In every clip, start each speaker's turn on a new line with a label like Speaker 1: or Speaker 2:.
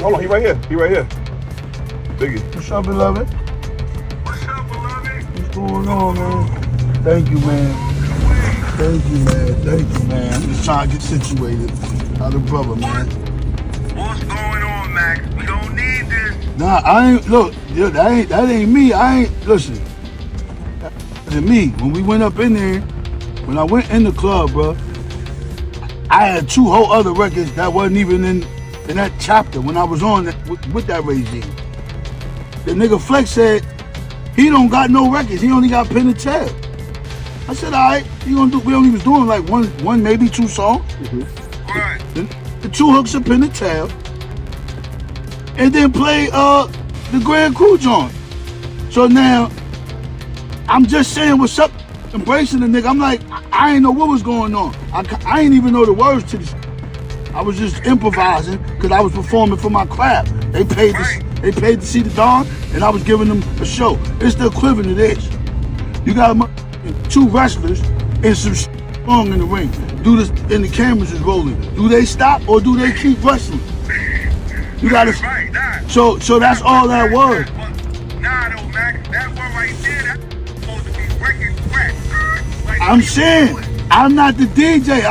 Speaker 1: Hold on, he right here. He right here. Biggie.
Speaker 2: What's up, beloved?
Speaker 3: What's up, beloved?
Speaker 2: What's going on, man? Thank you, man. Thank you, man. Thank you, man. I'm just trying to get situated. How the brother, man?
Speaker 3: What's going on, Max? We don't need this.
Speaker 2: Nah, I ain't, look, yeah, that ain't me. I ain't, listen. That ain't me. When we went up in there, when I went in the club, bro, I had two whole other records that wasn't even in that chapter when I was on with that regime. The nigga Flex said he don't got no records. He only got Pen and Tail. I said, all right, we only was doing like one maybe two songs.
Speaker 3: Right.
Speaker 2: The two hooks of Pen and Tail. And then play the Grand Crew joint. So now, I'm just saying what's up, embracing the nigga. I'm like, I ain't know what was going on. I ain't even know the words to this. I was just improvising because I was performing for my craft. They paid to see the Dawn, and I was giving them a show. It's the equivalent of this. You got two wrestlers and some song in the ring. And the cameras is rolling. Do they stop or do they keep wrestling? You gotta. So that's all that was.
Speaker 3: Nah, though, Max. That one right there, that's supposed to be record scratch. Like,
Speaker 2: I'm saying, I'm not the DJ.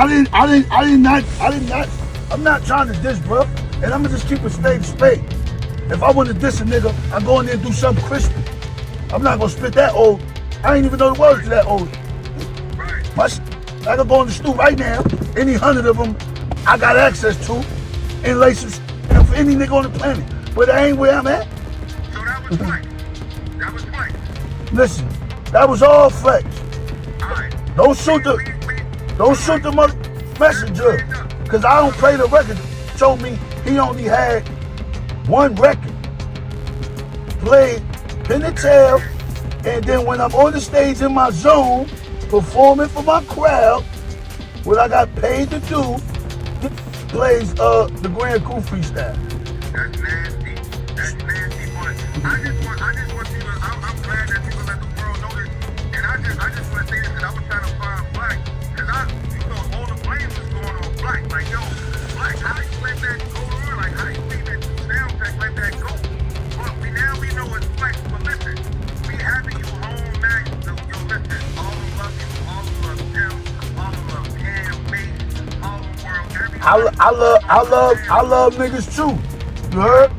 Speaker 2: I'm not trying to diss, bro. And I'm gonna just keep it straight. If I want to diss a nigga, I go in there and do something crispy. I'm not gonna spit that old. I ain't even know the words to that old. I can go in the stool right now. Any 100 of them, I got access to, and lay some for any nigga on the planet. But that ain't where I'm at.
Speaker 3: So that was Flex. That was Flex.
Speaker 2: Listen, that was all Flex.
Speaker 3: All right.
Speaker 2: Don't shoot the mother messenger. Cause I don't play the record. Told me he only had one record. Played Pen and Tail, and then when I'm on the stage in my zone, performing for my crowd, what I got paid to do, plays the Grand Crew freestyle.
Speaker 3: That's nasty. That's nasty, but I just want people, I'm glad that people let the world know this, and I just want to say this, that I was trying to find Black, because all the blame was going on Black, like, yo, Black, how you let that go on, like, how you think that sound check let that go, but we know it's Flex, but listen, we having you home, Max, so, yo, listen, all the love you, all the love Jim, all the love Cam, Bass, all the world,
Speaker 2: I love niggas too. You heard?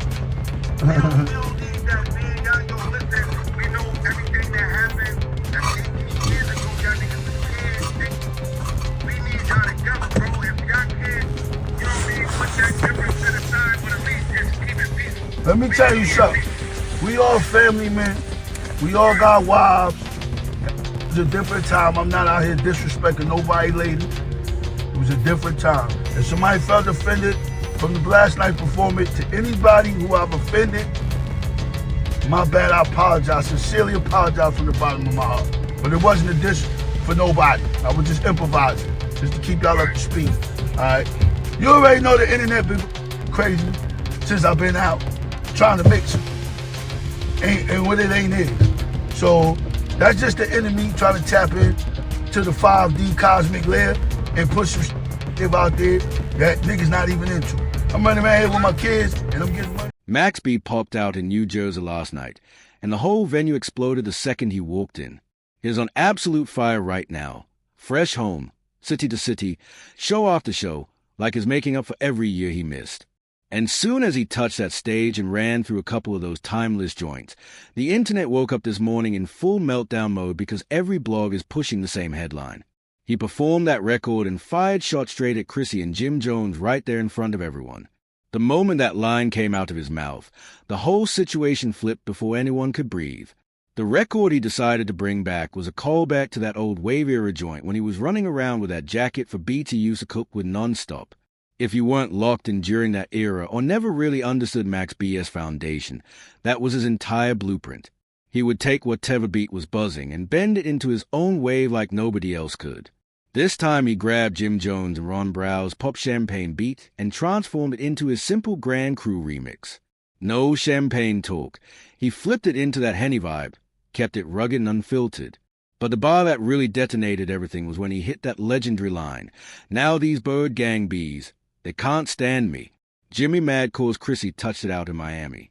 Speaker 3: We don't need that being young, yo, listen, we know everything that happened, that 18 years ago, y'all niggas was kids, we need y'all together, bro, if y'all kids, you know what I mean, put that difference to the side, but at least just keep it peaceful.
Speaker 2: Let me tell you something. We all family, man. We all got wives. It was a different time. I'm not out here disrespecting nobody, lady. It was a different time. If somebody felt offended from the last night performance, to anybody who I've offended, my bad, I apologize. Sincerely apologize from the bottom of my heart. But it wasn't a diss for nobody. I was just improvising, just to keep y'all up to speed. All right? You already know the internet been crazy since I've been out trying to mix and what it ain't is. So that's just the enemy trying to tap in to the 5D cosmic layer and put some shit out there that niggas not even into. I'm running around here with my kids and I'm getting money.
Speaker 4: Max B popped out in New Jersey last night, and the whole venue exploded the second he walked in. He's on absolute fire right now. Fresh home, city to city, show after show, like he's making up for every year he missed. And soon as he touched that stage and ran through a couple of those timeless joints, the internet woke up this morning in full meltdown mode because every blog is pushing the same headline. He performed that record and fired shots straight at Chrissy and Jim Jones right there in front of everyone. The moment that line came out of his mouth, the whole situation flipped before anyone could breathe. The record he decided to bring back was a callback to that old Wave era joint when he was running around with that jacket for B to use to cook with nonstop. If you weren't locked in during that era or never really understood Max B.'s foundation, that was his entire blueprint. He would take whatever beat was buzzing and bend it into his own wave like nobody else could. This time he grabbed Jim Jones and Ron Brow's Pop Champagne beat and transformed it into his simple Grand Crew remix. No champagne talk. He flipped it into that Henny vibe, kept it rugged and unfiltered. But the bar that really detonated everything was when he hit that legendary line, "Now these bird gang bees, they can't stand me. Jimmy mad cause Chrissy touched it out in Miami.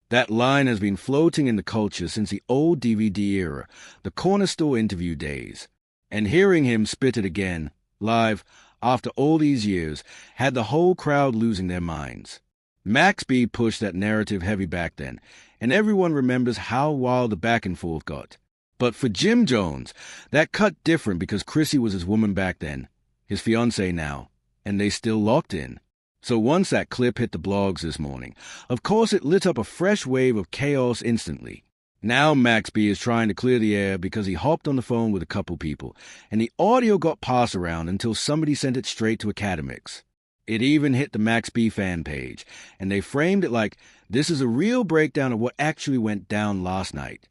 Speaker 4: That line has been floating in the culture since the old DVD era, the corner store interview days. And hearing him spit it again, live, after all these years, had the whole crowd losing their minds. Max B pushed that narrative heavy back then, and everyone remembers how wild the back and forth got. But for Jim Jones, that cut different because Chrissy was his woman back then, his fiancé now, and they still locked in. So once that clip hit the blogs this morning, of course it lit up a fresh wave of chaos instantly. Now Max B is trying to clear the air because he hopped on the phone with a couple people, and the audio got passed around until somebody sent it straight to Academics. It even hit the Max B fan page, and they framed it like, this is a real breakdown of what actually went down last night.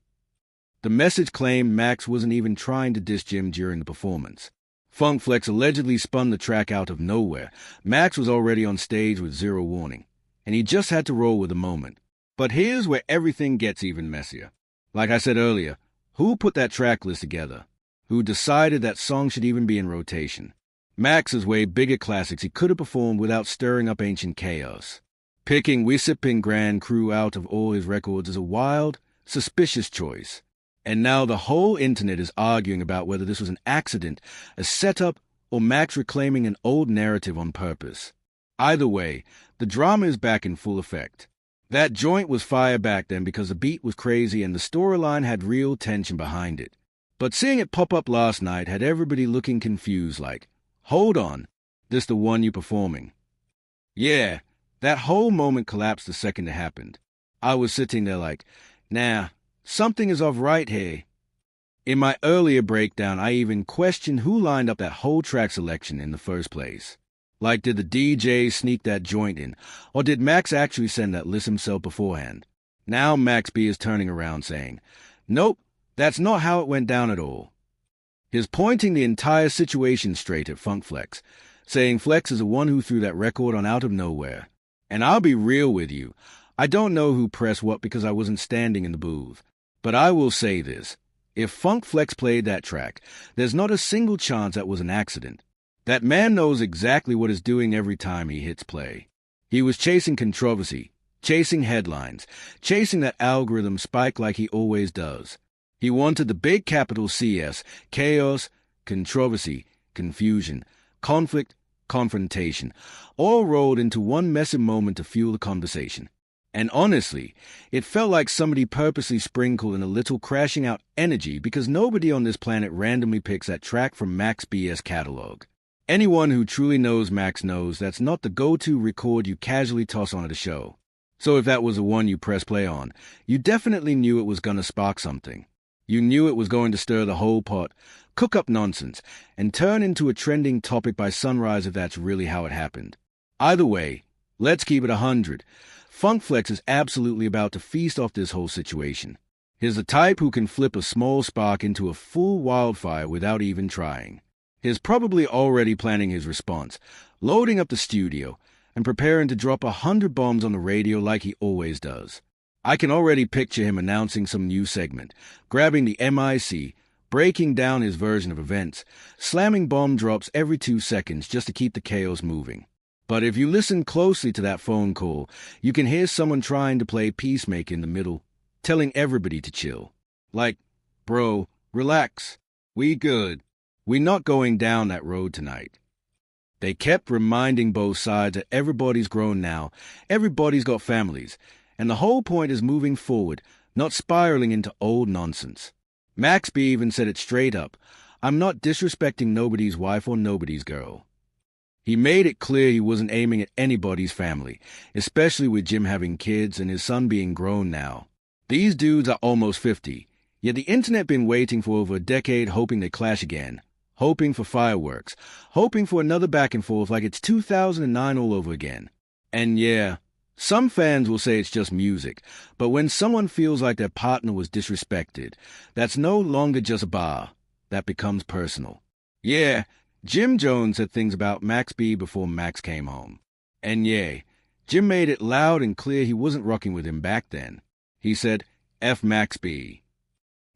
Speaker 4: The message claimed Max wasn't even trying to diss Jim during the performance. Funk Flex allegedly spun the track out of nowhere. Max was already on stage with zero warning, and he just had to roll with the moment. But here's where everything gets even messier. Like I said earlier, who put that track list together? Who decided that song should even be in rotation? Max has way bigger classics he could have performed without stirring up ancient chaos. Picking We Sippin' Grand Crew out of all his records is a wild, suspicious choice. And now the whole internet is arguing about whether this was an accident, a setup, or Max reclaiming an old narrative on purpose. Either way, the drama is back in full effect. That joint was fire back then because the beat was crazy and the storyline had real tension behind it. But seeing it pop up last night had everybody looking confused like, hold on, this the one you performing? Yeah, that whole moment collapsed the second it happened. I was sitting there like, nah, something is off right here. In my earlier breakdown, I even questioned who lined up that whole track selection in the first place. Like, did the DJ sneak that joint in, or did Max actually send that list himself beforehand? Now Max B is turning around saying, nope, that's not how it went down at all. He's pointing the entire situation straight at Funk Flex, saying Flex is the one who threw that record on out of nowhere. And I'll be real with you, I don't know who pressed what because I wasn't standing in the booth. But I will say this, if Funk Flex played that track, there's not a single chance that was an accident. That man knows exactly what he's doing every time he hits play. He was chasing controversy, chasing headlines, chasing that algorithm spike like he always does. He wanted the big capital CS, chaos, controversy, confusion, conflict, confrontation, all rolled into one messy moment to fuel the conversation. And honestly, it felt like somebody purposely sprinkled in a little crashing out energy because nobody on this planet randomly picks that track from Max BS catalog. Anyone who truly knows Max knows that's not the go-to record you casually toss on at a show. So if that was the one you press play on, you definitely knew it was going to spark something. You knew it was going to stir the whole pot, cook up nonsense, and turn into a trending topic by sunrise if that's really how it happened. Either way, let's keep it 100. Funk Flex is absolutely about to feast off this whole situation. He's the type who can flip a small spark into a full wildfire without even trying. He's probably already planning his response, loading up the studio, and preparing to drop 100 bombs on the radio like he always does. I can already picture him announcing some new segment, grabbing the MIC, breaking down his version of events, slamming bomb drops every 2 seconds just to keep the chaos moving. But if you listen closely to that phone call, you can hear someone trying to play peacemaker in the middle, telling everybody to chill. Like, bro, relax. We good. We're not going down that road tonight. They kept reminding both sides that everybody's grown now, everybody's got families, and the whole point is moving forward, not spiraling into old nonsense. Max B even said it straight up, I'm not disrespecting nobody's wife or nobody's girl. He made it clear he wasn't aiming at anybody's family, especially with Jim having kids and his son being grown now. These dudes are almost 50, yet the internet been waiting for over a decade hoping they clash again, hoping for fireworks, hoping for another back and forth like it's 2009 all over again. And yeah, some fans will say it's just music, but when someone feels like their partner was disrespected, that's no longer just a bar, that becomes personal. Yeah, Jim Jones said things about Max B before Max came home. And yeah, Jim made it loud and clear he wasn't rocking with him back then. He said, F Max B.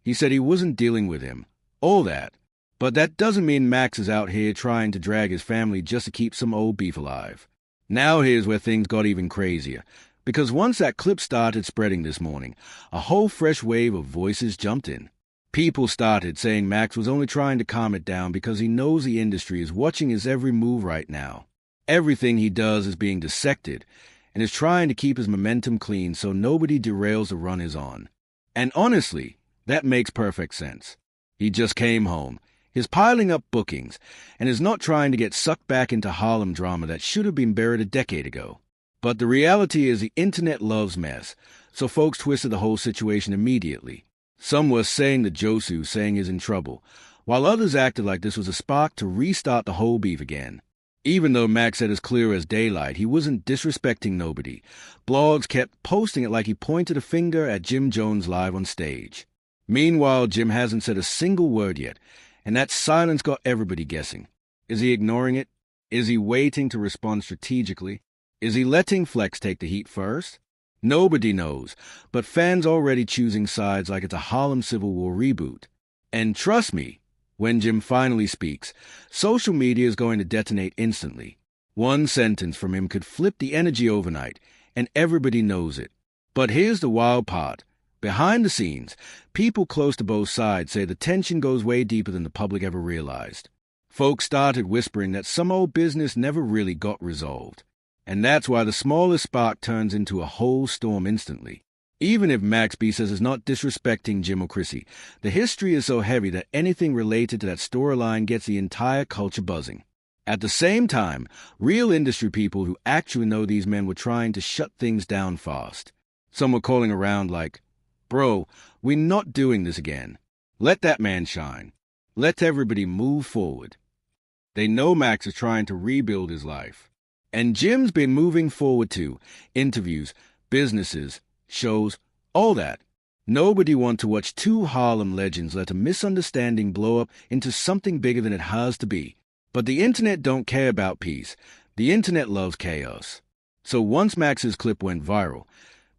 Speaker 4: He said he wasn't dealing with him. All that. But that doesn't mean Max is out here trying to drag his family just to keep some old beef alive. Now here's where things got even crazier. Because once that clip started spreading this morning, a whole fresh wave of voices jumped in. People started saying Max was only trying to calm it down because he knows the industry is watching his every move right now. Everything he does is being dissected, and is trying to keep his momentum clean so nobody derails the run he's on. And honestly, that makes perfect sense. He just came home. He's piling up bookings, and is not trying to get sucked back into Harlem drama that should have been buried a decade ago. But the reality is the internet loves mess, so folks twisted the whole situation immediately. Some were saying that Josu saying is in trouble, while others acted like this was a spark to restart the whole beef again. Even though Max said as clear as daylight he wasn't disrespecting nobody, blogs kept posting it like he pointed a finger at Jim Jones live on stage. Meanwhile, Jim hasn't said a single word yet, and that silence got everybody guessing. Is he ignoring it? Is he waiting to respond strategically? Is he letting Flex take the heat first? Nobody knows, but fans already choosing sides like it's a Harlem Civil War reboot. And trust me, when Jim finally speaks, social media is going to detonate instantly. One sentence from him could flip the energy overnight, and everybody knows it. But here's the wild part. Behind the scenes, people close to both sides say the tension goes way deeper than the public ever realized. Folks started whispering that some old business never really got resolved. And that's why the smallest spark turns into a whole storm instantly. Even if Max B says is not disrespecting Jim or Chrissy, the history is so heavy that anything related to that storyline gets the entire culture buzzing. At the same time, real industry people who actually know these men were trying to shut things down fast. Some were calling around like, "Bro, we're not doing this again. Let that man shine. Let everybody move forward." They know Max is trying to rebuild his life. And Jim's been moving forward too. Interviews, businesses, shows, all that. Nobody wants to watch two Harlem legends let a misunderstanding blow up into something bigger than it has to be. But the internet don't care about peace. The internet loves chaos. So once Max's clip went viral,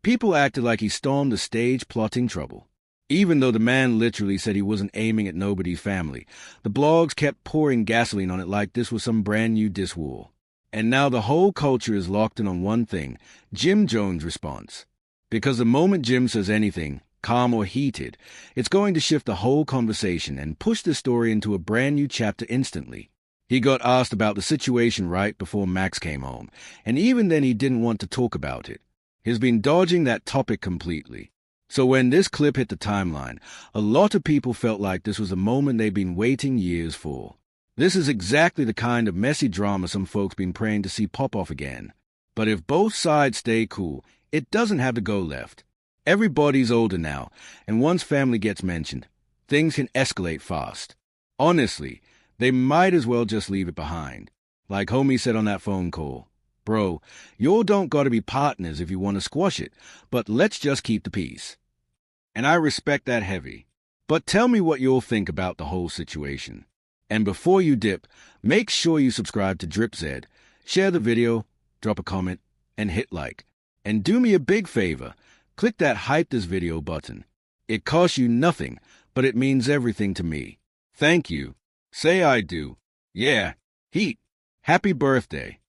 Speaker 4: people acted like he stormed the stage plotting trouble. Even though the man literally said he wasn't aiming at nobody's family, the blogs kept pouring gasoline on it like this was some brand new diss war. And now the whole culture is locked in on one thing, Jim Jones' response. Because the moment Jim says anything, calm or heated, it's going to shift the whole conversation and push the story into a brand new chapter instantly. He got asked about the situation right before Max came home, and even then he didn't want to talk about it. He's been dodging that topic completely. So when this clip hit the timeline, a lot of people felt like this was a moment they've been waiting years for. This is exactly the kind of messy drama some folks been praying to see pop off again. But if both sides stay cool, it doesn't have to go left. Everybody's older now, and once family gets mentioned, things can escalate fast. Honestly, they might as well just leave it behind. Like homie said on that phone call, "Bro, y'all don't gotta be partners if you want to squash it, but let's just keep the peace." And I respect that heavy. But tell me what you'll think about the whole situation. And before you dip, make sure you subscribe to Drip Z, share the video, drop a comment, and hit like. And do me a big favor, click that hype this video button. It costs you nothing, but it means everything to me. Thank you. Say I do. Yeah. Heat. Happy birthday.